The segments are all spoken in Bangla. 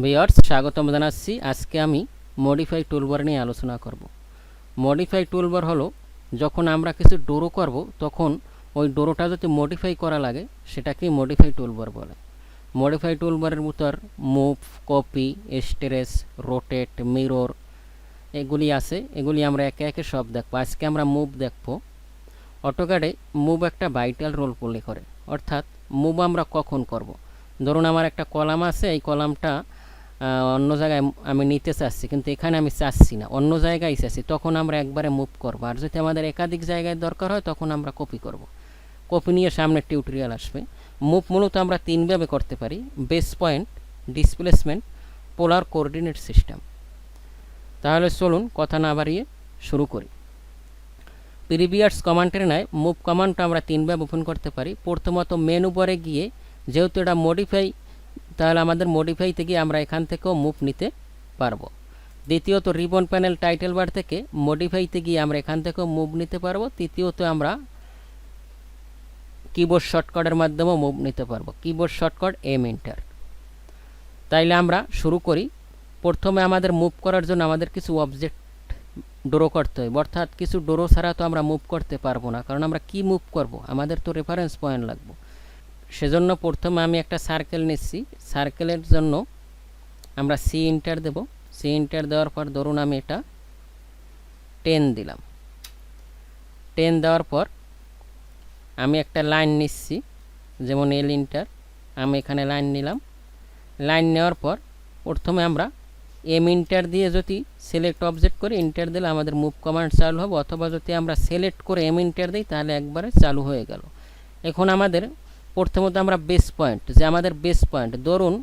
ভিউয়ার্স স্বাগতম জানাচ্ছি। আজকে আমি মডিফাই টুলবার নিয়ে আলোচনা করব। মডিফাই টুলবার হলো যখন আমরা কিছু ড্রো করব তখন ওই ড্রোটা যদি মডিফাই করা লাগে সেটাকেই মডিফাই টুলবার বলে। মডিফাই টুলবারের ভিতর move, copy, stretch, rotate, mirror এগুলি আছে। এগুলি আমরা একে একে সব দেখব। আজকে আমরা মুভ দেখব। অটোক্যাডে মুভ একটা ভাইটাল রোল প্লে করে, অর্থাৎ মুভ আমরা কখন করব। ধরুন আমার একটা কলাম আছে, এই কলামটা অন্য জায়গায় আমি নিতে চাচ্ছি, কিন্তু এখানে আমি চাচ্ছি না, অন্য জায়গায় চাচ্ছি, তখন আমরা একবারে মুভ করব। আর যদি আমাদের একাধিক জায়গায় দরকার হয় তখন আমরা কপি করব। কপি নিয়ে সামনে টিউটোরিয়াল আসবে। মুভ মূলত আমরা তিনভাবে করতে পারি: base point, displacement, polar coordinate system. তাহলে চলুন কথা না বাড়িয়ে শুরু করি। প্রিভিয়াস কমান্ডের নয় মুভ কমান্ডটা আমরা তিনভাবে ওপেন করতে পারি। প্রথমত মেনু বারে গিয়ে, যেহেতু এটা মডিফাই, তাহলে আমাদের মডিফাই থেকে আমরা এখান থেকেও মুভ নিতে পারবো। দ্বিতীয়ত রিবন প্যানেল টাইটেল বার থেকে মডিফাইতে গিয়ে আমরা এখান থেকেও মুভ নিতে পারবো। তৃতীয়ত আমরা কিবোর্ড শর্টকাটের মাধ্যমেও মুভ নিতে পারবো। Keyboard shortcut M enter. তাইলে আমরা শুরু করি। প্রথমে আমাদের মুভ করার জন্য আমাদের কিছু অবজেক্ট ড্রো করতে হবে, অর্থাৎ কিছু ড্রো ছাড়া তো আমরা মুভ করতে পারবো না, কারণ আমরা কি মুভ করব, আমাদের তো রেফারেন্স পয়েন্ট লাগবে। সেজন্য প্রথমে আমি একটা সার্কেল নিচ্ছি। সার্কেলের জন্য আমরা সি এন্টার দেব। সি এন্টার দেওয়ার পর ধরুন আমি এটা 10 দিলাম। 10 দেওয়ার পর আমি একটা লাইন নিচ্ছি, যেমন এল এন্টার। আমি এখানে লাইন নিলাম। লাইন নেওয়ার পর প্রথমে আমরা এম এন্টার দিয়ে যদি সিলেক্ট অবজেক্ট করে এন্টার দিলে আমাদের মুভ কমান্ড চালু হবে, অথবা যদি আমরা সিলেক্ট করে এম এন্টার দিই তাহলে একবারে চালু হয়ে গেল। এখন আমাদের প্রথমত আমরা বেস পয়েন্ট, যে আমাদের বেস পয়েন্ট, ধরুন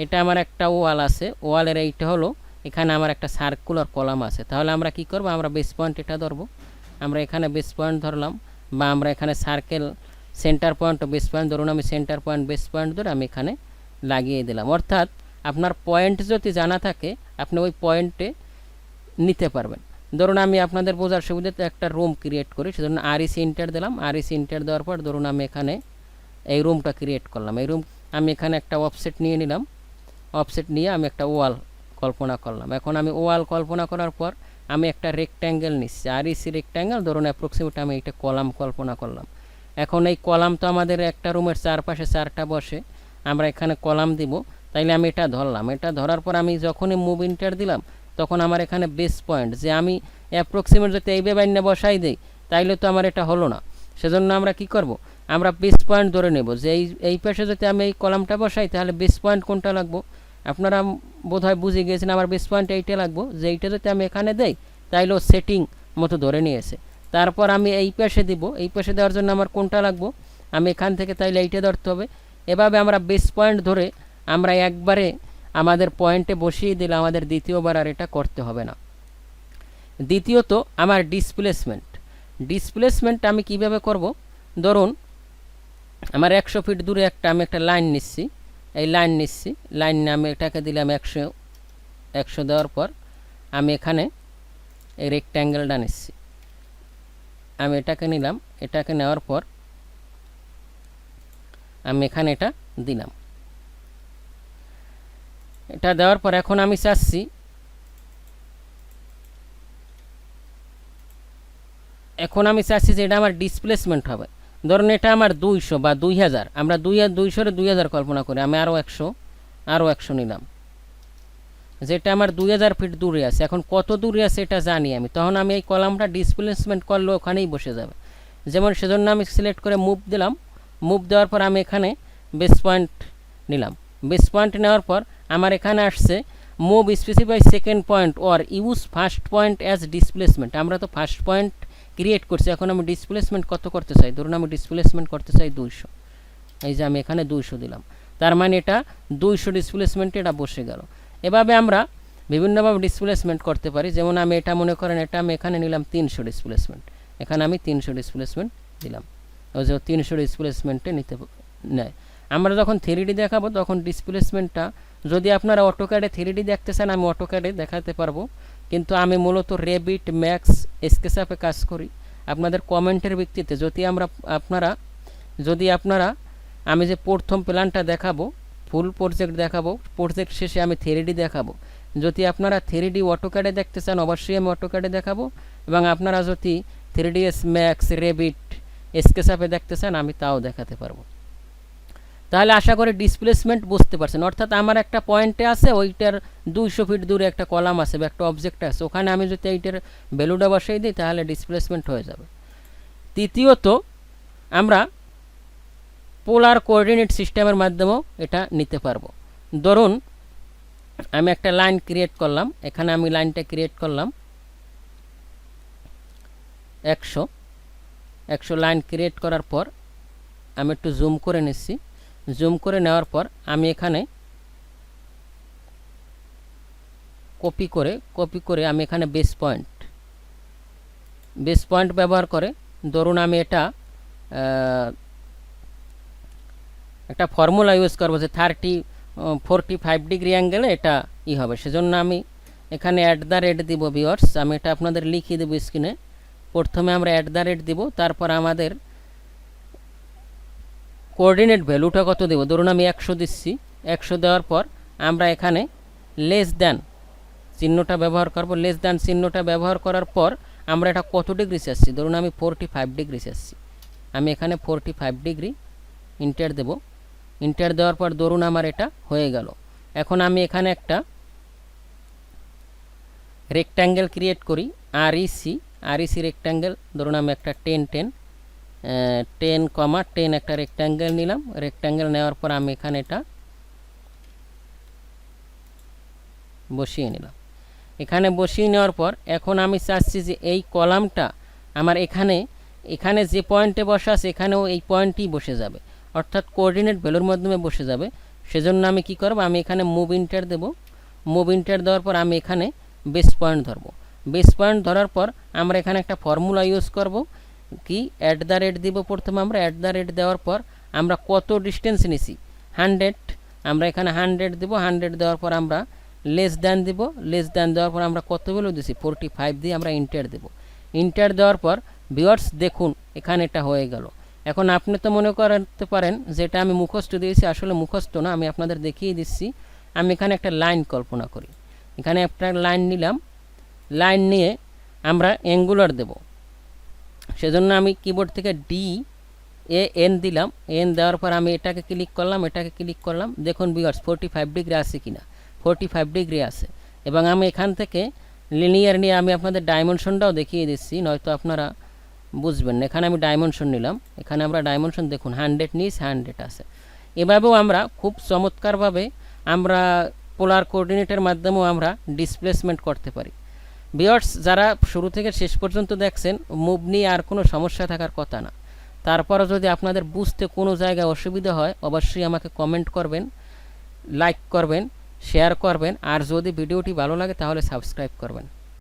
এটা আমার একটা ওয়াল আছে, ওয়ালের এইটা হলো, এখানে আমার একটা সার্কুলার কলাম আছে। তাহলে আমরা কি করব, আমরা বেস পয়েন্ট এটা ধরবো। আমরা এখানে বেস পয়েন্ট ধরলাম, বা আমরা এখানে সার্কেল সেন্টার পয়েন্ট ও বেস পয়েন্ট, ধরুন আমি সেন্টার পয়েন্ট বেস পয়েন্ট ধরে আমি এখানে লাগিয়ে দিলাম। অর্থাৎ আপনার পয়েন্ট যদি জানা থাকে আপনি ওই পয়েন্টে নিতে পারবেন। ধরুন আমি আপনাদের বোঝার সুবিধাতে একটা রুম ক্রিয়েট করি, সেজন্য আরইসি এন্টার দিলাম। আরইসি এন্টার দেওয়ার পর ধরুন আমি এখানে এই রুমটা ক্রিয়েট করলাম। এই রুম আমি এখানে একটা অফসেট নিয়ে নিলাম। অফসেট নিয়ে আমি একটা ওয়াল কল্পনা করলাম। এখন আমি ওয়াল কল্পনা করার পর আমি একটা রেক্ট্যাঙ্গেল নিচ্ছি, আরইসি রেক্ট্যাঙ্গেল, ধরুন অ্যাপ্রক্সিমেট আমি এটা কলাম কল্পনা করলাম। এখন এই কলাম তো আমাদের একটা রুমের চারপাশে 4টা বসে, আমরা এখানে কলাম দিব। তাইলে আমি এটা ধরলাম। এটা ধরার পর আমি যখনই মুভ এন্টার দিলাম তখন আমার এখানে বেস পয়েন্ট, যে আমি অ্যাপ্রক্সিমেট যদি এই বেবাইনে বসাই দিই তাইলে তো আমার এটা হলো না। সেজন্য আমরা কি করব, আমরা বেস পয়েন্ট ধরে নেব, যে এই পাশে যদি আমি এই কলামটা বসাই তাহলে বেস পয়েন্ট কোনটা লাগবো, আপনারা বোধহয় বুঝে গিয়েছেন। আমার বেস পয়েন্ট এইটা লাগবো, যে এইটা যদি আমি এখানে দেই তাইলেও সেটিং মতো ধরে নিয়েছে। তারপর আমি এই পাশে দিব। এই পাশে দেওয়ার জন্য আমার কোনটা লাগবো, আমি এখান থেকে তাইলে এইটা ধরতে হবে। এভাবে আমরা বেস পয়েন্ট ধরে আমরা একবারে আমাদের পয়েন্টে বসিয়ে দিলে আমাদের দ্বিতীয়বার আর এটা করতে হবে না। দ্বিতীয়ত আমার ডিসপ্লেসমেন্ট। ডিসপ্লেসমেন্ট আমি কিভাবে করব, ধরুন আমার 100 ফিট দূরে আমি একটা লাইন নিচ্ছি। এই লাইন নিচ্ছি, লাইন আমি এটাকে দিলাম 100 দেওয়ার পর আমি এখানে এই রেক্ট্যাঙ্গেলটা নিচ্ছি। আমি এটাকে নিলাম। এটাকে নেওয়ার পর আমি এখানে এটা দিলাম। এটা দেওয়ার পর এখন আমি চাচ্ছি যে এটা আমার ডিসপ্লেসমেন্ট হবে। ধরুন এটা আমার 200 বা 2000, আমরা 200 কল্পনা করি। আমি আরও 100 নিলাম, যেটা আমার 2000 ফিট দূরে আছে। এখন কত দূরে আছে এটা জানি আমি, তখন আমি এই কলামটা ডিসপ্লেসমেন্ট করলে ওখানেই বসে যাবে। যেমন সেজন্য আমি সিলেক্ট করে মুভ দিলাম। মুভ দেওয়ার পর আমি এখানে বেস পয়েন্ট নিলাম। বেস পয়েন্ট নেওয়ার পর আমার এখানে আসছে move specify second point or use first point as displacement. আমরা তো ফার্স্ট পয়েন্ট ক্রিয়েট করছি, এখন আমি ডিসপ্লেসমেন্ট কত করতে চাই, ধরুন আমি ডিসপ্লেসমেন্ট করতে চাই 200। এই যে আমি এখানে 200 দিলাম, তার মানে এটা 200 ডিসপ্লেসমেন্টে এটা বসে গেল। এভাবে আমরা বিভিন্নভাবে ডিসপ্লেসমেন্ট করতে পারি। যেমন আমি এটা মনে করেন এটা আমি এখানে নিলাম 300 ডিসপ্লেসমেন্ট, এখানে আমি 300 ডিসপ্লেসমেন্ট দিলাম। ওই যে 300 ডিসপ্লেসমেন্টে নিতে নেয়। আমরা যখন 3D দেখাবো তখন ডিসপ্লেসমেন্টটা, যদি আপনারা অটোক্যাডে 3D দেখতে চান আমি অটোক্যাডে দেখাতে পারবো, কিন্তু আমি মূলত রেভিট, ম্যাক্স, স্কেচআপে কাজ করি। আপনাদের কমেন্টের ভিত্তিতে যদি আপনারা আমি যে প্রথম প্ল্যানটা দেখাবো ফুল প্রজেক্ট দেখাবো, প্রজেক্ট শেষে আমি 3D দেখাবো। যদি আপনারা 3D অটোক্যাডে দেখতে চান অবশ্যই আমি অটোক্যাডে দেখাবো, এবং আপনারা যদি 3ds ম্যাক্স, রেভিট, স্কেচআপে দেখতে চান আমি তাও দেখাতে পারবো। তাহলে আশা করি ডিসপ্লেসমেন্ট বুঝতে পারছেন। অর্থাৎ আমার একটা পয়েন্টে আছে, ওইটার 200 ফিট দূরে একটা কলাম আছে বা একটা অবজেক্ট আছে, ওখানে আমি যদি এইটার ভ্যালুটা বসাই দিই তাহলে ডিসপ্লেসমেন্ট হয়ে যাবে। তৃতীয়ত আমরা পোলার কোঅর্ডিনেট সিস্টেমের মাধ্যমেও এটা নিতে পারবো। ধরুন আমি একটা লাইন ক্রিয়েট করলাম, এখানে আমি লাইনটা ক্রিয়েট করলাম 100 লাইন ক্রিয়েট করার পর আমি একটু জুম করে নিচ্ছি। জুম করে নেওয়ার পর আমি এখানে কপি করে আমি এখানে বেস পয়েন্ট ব্যবহার করে ধরুন আমি এটা একটা ফর্মুলা ইউজ করবো যে 45 ডিগ্রি অ্যাঙ্গেলে এটা হবে। সেজন্য আমি এখানে @ দিব ভিউয়ার্স। আমি এটা আপনাদের লিখিয়ে দেবো স্ক্রিনে। প্রথমে আমরা @ দিব, তারপর আমাদের কোঅর্ডিনেট ভ্যালুটা কত দেব, ধরুন আমি 100 দিচ্ছি। 100 দেওয়ার পর আমরা এখানে লেস দ্যান চিহ্নটা ব্যবহার করব। লেস দ্যান চিহ্নটা ব্যবহার করার পর আমরা এটা কত ডিগ্রি চাচ্ছি, ধরুন আমি 45 ডিগ্রি চাচ্ছি। আমি এখানে 45 ডিগ্রি ইন্টার দেব। ইন্টার দেওয়ার পর ধরুন আমার এটা হয়ে গেল। এখন আমি এখানে একটা রেক্ট্যাঙ্গেল ক্রিয়েট করি, আরইসি রেক্ট্যাঙ্গেল। ধরুন আমি একটা 10, একটা রেক্ট্যাঙ্গেল নিলাম। রেক্ট্যাঙ্গেল নেওয়ার পর আমি এখানে এটা বসিয়ে নিলাম। এখানে বসিয়ে নেওয়ার পর এখন আমি চাচ্ছি যে এই কলামটা আমার এখানে যে পয়েন্টে বসা আছে এখানেও এই পয়েন্টই বসে যাবে, অর্থাৎ কোঅর্ডিনেট ভ্যালুর মাধ্যমে বসে যাবে। সেজন্য আমি কি করব, আমি এখানে মুভ ইন্টার দেব। মুভ ইন্টার দেওয়ার পর আমি এখানে বেস পয়েন্ট ধরব। বেস পয়েন্ট ধরার পর আমরা এখানে একটা ফর্মুলা ইউজ করব, কি @ দিব। প্রথমে আমরা @ দেওয়ার পর আমরা কত ডিস্টেন্স নিছি 100, আমরা এখানে 100 দেব। 100 দেওয়ার পর আমরা লেস দ্যান দিব। লেস দ্যান দেওয়ার পর আমরা কত ভ্যালু দিছি 45 দিয়ে আমরা ইন্টার দেব। ইন্টার দেওয়ার পর ভিউয়ার্স দেখুন এখানে এটা হয়ে গেল। এখন আপনি তো মনে করতে পারেন যে এটা আমি মুখস্থ দিয়েছি, আসলে মুখস্থ না, আমি আপনাদের দেখিয়ে দিচ্ছি। আমি এখানে একটা লাইন কল্পনা করি। এখানে একটা লাইন নিলাম। লাইন নিয়ে আমরা অ্যাঙ্গুলার দেব। সেজন্য আমি কিবোর্ড থেকে DAN দিলাম। এন দেওয়ার পর আমি এটাকে ক্লিক করলাম। দেখুন ভিউয়ার্স 45 ডিগ্রি আছে কিনা, 45 ডিগ্রি আছে। এবং আমি এখান থেকে লিনিয়ার নিয়ে আমি আপনাদের ডাইমেনশনটাও দেখিয়ে দিচ্ছি, নয়তো আপনারা বুঝবেন না। এখানে আমি ডাইমেনশন নিলাম। এখানে আমরা ডাইমেনশন দেখুন 100 নিস 100 আছে। এভাবেও আমরা খুব চমৎকারভাবে আমরা পোলার কোঅর্ডিনেটের মাধ্যমেও আমরা ডিসপ্লেসমেন্ট করতে পারি। ভিউয়ার্স যারা শুরু থেকে শেষ পর্যন্ত দেখছেন, মুভ নিয়ে আর কোনো সমস্যা থাকার কথা না। তারপরও যদি আপনাদের বুঝতে কোনো জায়গায় অসুবিধা হয় অবশ্যই আমাকে কমেন্ট করবেন, লাইক করবেন, শেয়ার করবেন, আর যদি ভিডিওটি ভালো লাগে তাহলে সাবস্ক্রাইব করবেন।